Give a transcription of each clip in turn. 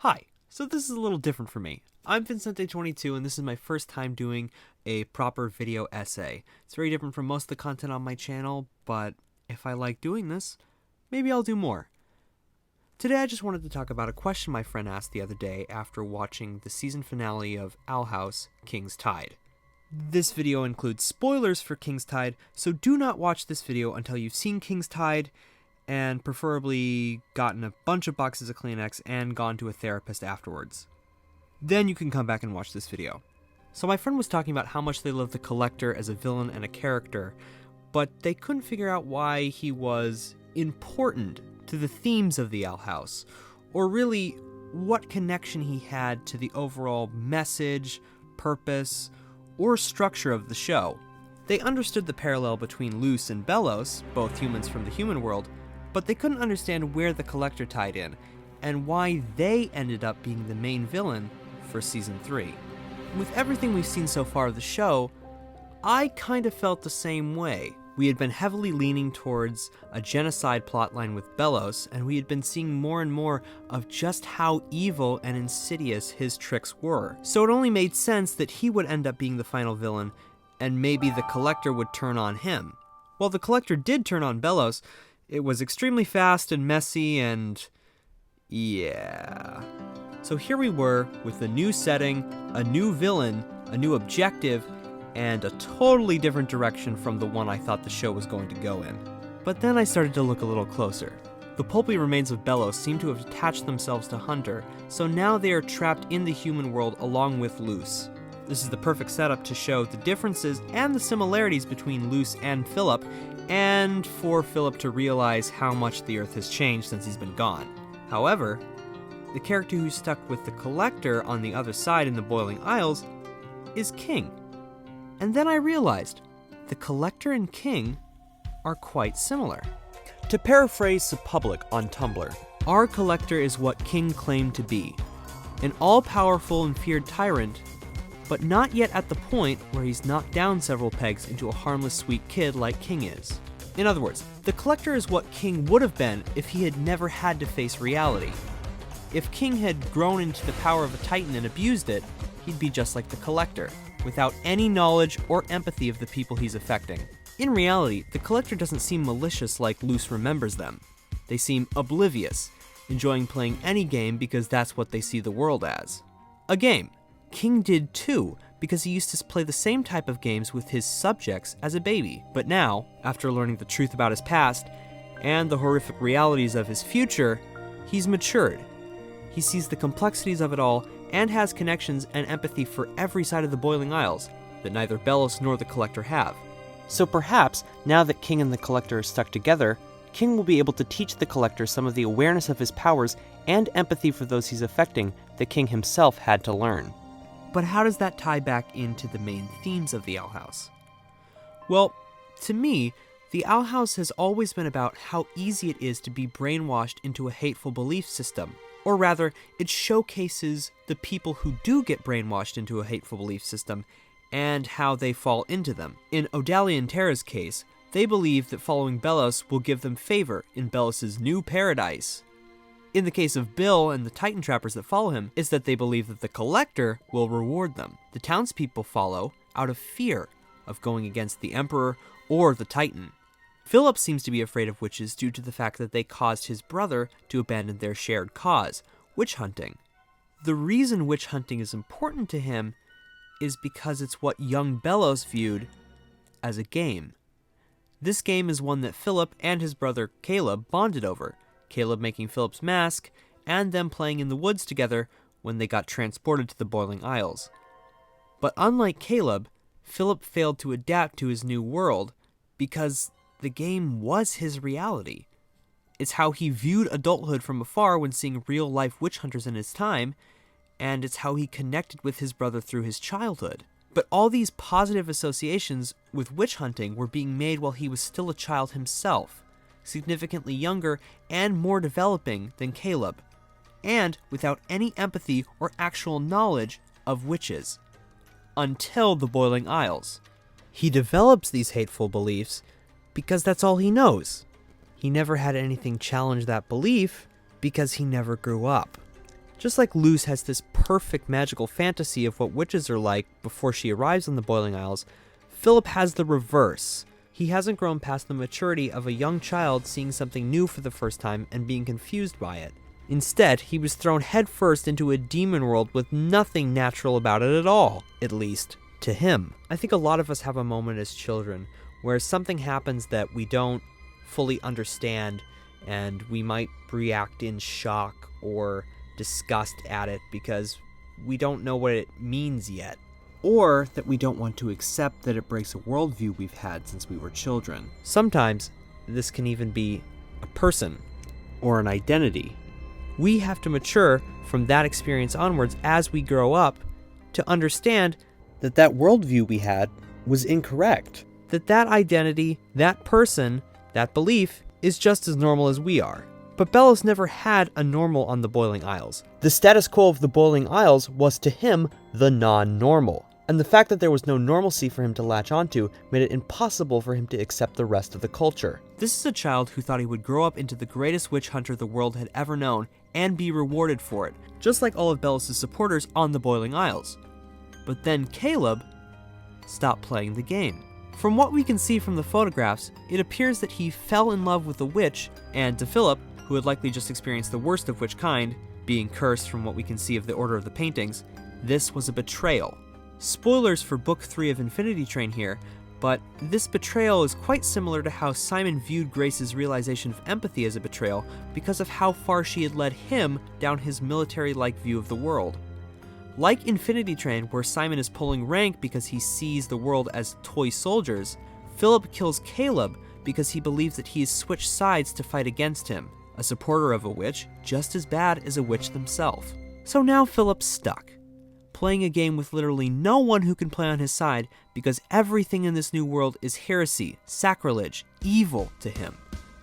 Hi, so this is a little different for me. I'm Vincente22 and this is my first time doing a proper video essay. It's very different from most of the content on my channel, but if I like doing this, maybe I'll do more. Today I just wanted to talk about a question my friend asked the other day after watching the season finale of Owl House, King's Tide. This video includes spoilers for King's Tide, so do not watch this video until you've seen King's Tide and preferably gotten a bunch of boxes of Kleenex and gone to a therapist afterwards. Then you can come back and watch this video. So my friend was talking about how much they love the Collector as a villain and a character, but they couldn't figure out why he was important to the themes of the Owl House, or really what connection he had to the overall message, purpose, or structure of the show. They understood the parallel between Luz and Belos, both humans from the human world, but they couldn't understand where the Collector tied in, and why they ended up being the main villain for Season 3. With everything we've seen so far of the show, I kind of felt the same way. We had been heavily leaning towards a genocide plotline with Belos, and we had been seeing more and more of just how evil and insidious his tricks were. So it only made sense that he would end up being the final villain, and maybe the Collector would turn on him. Well, the Collector did turn on Belos. It was extremely fast and messy and... yeah. So here we were with a new setting, a new villain, a new objective, and a totally different direction from the one I thought the show was going to go in. But then I started to look a little closer. The pulpy remains of Belos seem to have attached themselves to Hunter, so now they are trapped in the human world along with Luz. This is the perfect setup to show the differences and the similarities between Luz and Philip, and for Philip to realize how much the Earth has changed since he's been gone. However, the character who's stuck with the Collector on the other side in the Boiling Isles is King. And then I realized, the Collector and King are quite similar. To paraphrase the public on Tumblr, our Collector is what King claimed to be, an all-powerful and feared tyrant, but not yet at the point where he's knocked down several pegs into a harmless sweet kid like King is. In other words, the Collector is what King would have been if he had never had to face reality. If King had grown into the power of a Titan and abused it, he'd be just like the Collector, without any knowledge or empathy of the people he's affecting. In reality, the Collector doesn't seem malicious like Luz remembers them. They seem oblivious, enjoying playing any game because that's what they see the world as. A game. King did too, because he used to play the same type of games with his subjects as a baby. But now, after learning the truth about his past, and the horrific realities of his future, he's matured. He sees the complexities of it all, and has connections and empathy for every side of the Boiling Isles that neither Belos nor the Collector have. So perhaps, now that King and the Collector are stuck together, King will be able to teach the Collector some of the awareness of his powers and empathy for those he's affecting that King himself had to learn. But how does that tie back into the main themes of the Owl House? Well, to me, the Owl House has always been about how easy it is to be brainwashed into a hateful belief system. Or rather, it showcases the people who do get brainwashed into a hateful belief system and how they fall into them. In Odalia and Terra's case, they believe that following Belos will give them favor in Belos' new paradise. In the case of Bill and the Titan trappers that follow him, is that they believe that the Collector will reward them. The townspeople follow out of fear of going against the Emperor or the Titan. Philip seems to be afraid of witches due to the fact that they caused his brother to abandon their shared cause, witch hunting. The reason witch hunting is important to him is because it's what young Belos viewed as a game. This game is one that Philip and his brother Caleb bonded over, Caleb making Philip's mask, and them playing in the woods together when they got transported to the Boiling Isles. But unlike Caleb, Philip failed to adapt to his new world because the game was his reality. It's how he viewed adulthood from afar when seeing real-life witch hunters in his time, and it's how he connected with his brother through his childhood. But all these positive associations with witch hunting were being made while he was still a child himself, significantly younger and more developing than Caleb, and without any empathy or actual knowledge of witches. Until the Boiling Isles. He develops these hateful beliefs because that's all he knows. He never had anything challenge that belief because he never grew up. Just like Luz has this perfect magical fantasy of what witches are like before she arrives on the Boiling Isles, Philip has the reverse. He hasn't grown past the maturity of a young child seeing something new for the first time and being confused by it. Instead, he was thrown headfirst into a demon world with nothing natural about it at all, at least to him. I think a lot of us have a moment as children where something happens that we don't fully understand, and we might react in shock or disgust at it because we don't know what it means yet, or that we don't want to accept that it breaks a worldview we've had since we were children. Sometimes this can even be a person or an identity. We have to mature from that experience onwards as we grow up to understand that that worldview we had was incorrect. That identity, that person, that belief is just as normal as we are. But Belos never had a normal on the Boiling Isles. The status quo of the Boiling Isles was to him the non-normal. And the fact that there was no normalcy for him to latch onto made it impossible for him to accept the rest of the culture. This is a child who thought he would grow up into the greatest witch hunter the world had ever known and be rewarded for it, just like all of Belos' supporters on the Boiling Isles. But then Caleb stopped playing the game. From what we can see from the photographs, it appears that he fell in love with a witch, and to Philip, who had likely just experienced the worst of which kind, being cursed from what we can see of the order of the paintings, this was a betrayal. Spoilers for Book 3 of Infinity Train here, but this betrayal is quite similar to how Simon viewed Grace's realization of empathy as a betrayal because of how far she had led him down his military-like view of the world. Like Infinity Train, where Simon is pulling rank because he sees the world as toy soldiers, Philip kills Caleb because he believes that he has switched sides to fight against him, a supporter of a witch just as bad as a witch themselves. So now Philip's stuck, playing a game with literally no one who can play on his side because everything in this new world is heresy, sacrilege, evil to him.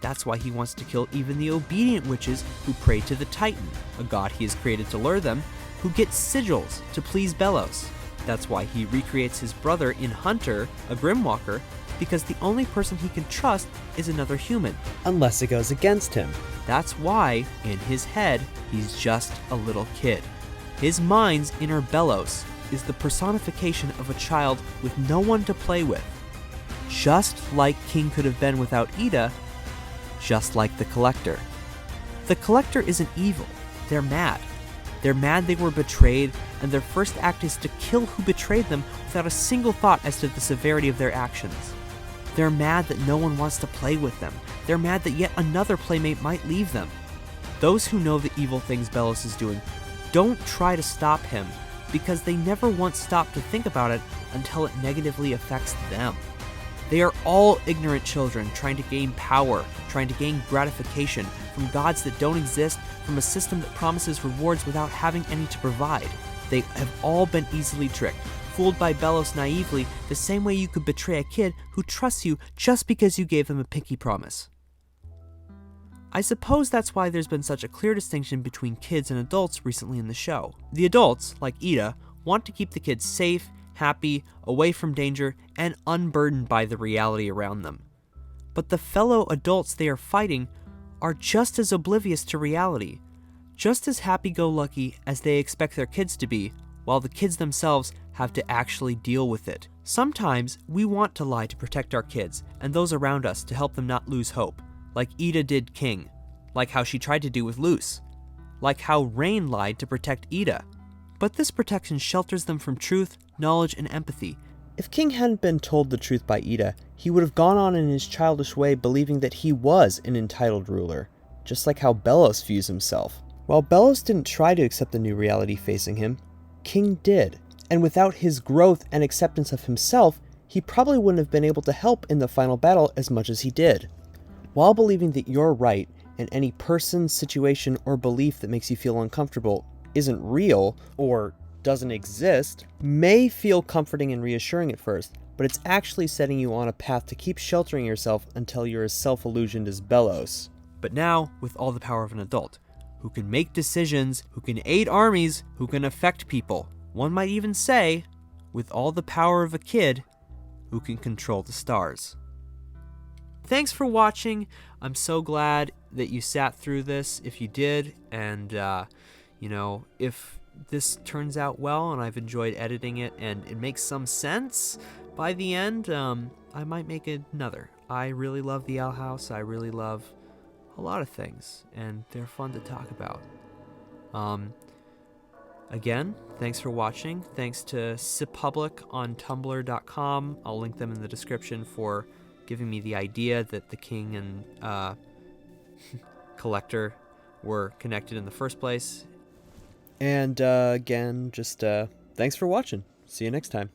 That's why he wants to kill even the obedient witches who pray to the Titan, a god he has created to lure them, who get sigils to please Belos. That's why he recreates his brother in Hunter, a Grimwalker, because the only person he can trust is another human, unless it goes against him. That's why, in his head, he's just a little kid. His mind's inner Belos is the personification of a child with no one to play with. Just like King could have been without Ida, just like the Collector. The Collector isn't evil, they're mad. They're mad they were betrayed, and their first act is to kill who betrayed them without a single thought as to the severity of their actions. They're mad that no one wants to play with them. They're mad that yet another playmate might leave them. Those who know the evil things Belos is doing don't try to stop him, because they never once stop to think about it until it negatively affects them. They are all ignorant children trying to gain power, trying to gain gratification from gods that don't exist, from a system that promises rewards without having any to provide. They have all been easily tricked, fooled by Belos naively, the same way you could betray a kid who trusts you just because you gave them a pinky promise. I suppose that's why there's been such a clear distinction between kids and adults recently in the show. The adults, like Ida, want to keep the kids safe, happy, away from danger, and unburdened by the reality around them. But the fellow adults they are fighting are just as oblivious to reality, just as happy-go-lucky as they expect their kids to be, while the kids themselves have to actually deal with it. Sometimes we want to lie to protect our kids and those around us to help them not lose hope, like Ida did King, like how she tried to do with Luz, like how Rain lied to protect Ida. But this protection shelters them from truth, knowledge, and empathy. If King hadn't been told the truth by Ida, he would have gone on in his childish way believing that he was an entitled ruler, just like how Belos views himself. While Belos didn't try to accept the new reality facing him, King did. And without his growth and acceptance of himself, he probably wouldn't have been able to help in the final battle as much as he did. While believing that you're right, and any person, situation, or belief that makes you feel uncomfortable isn't real, or doesn't exist, may feel comforting and reassuring at first, but it's actually setting you on a path to keep sheltering yourself until you're as self-illusioned as Belos. But now, with all the power of an adult, who can make decisions, who can aid armies, who can affect people, one might even say, with all the power of a kid, who can control the stars. Thanks for watching. I'm so glad that you sat through this, if you did, and You know, if this turns out well and I've enjoyed editing it and it makes some sense by the end, I might make another. I really love the Owl House. I really love a lot of things, and they're fun to talk about. Again, thanks for watching. Thanks to SipPublic on Tumblr.com. I'll link them in the description for giving me the idea that the king and collector were connected in the first place. And again, just thanks for watching. See you next time.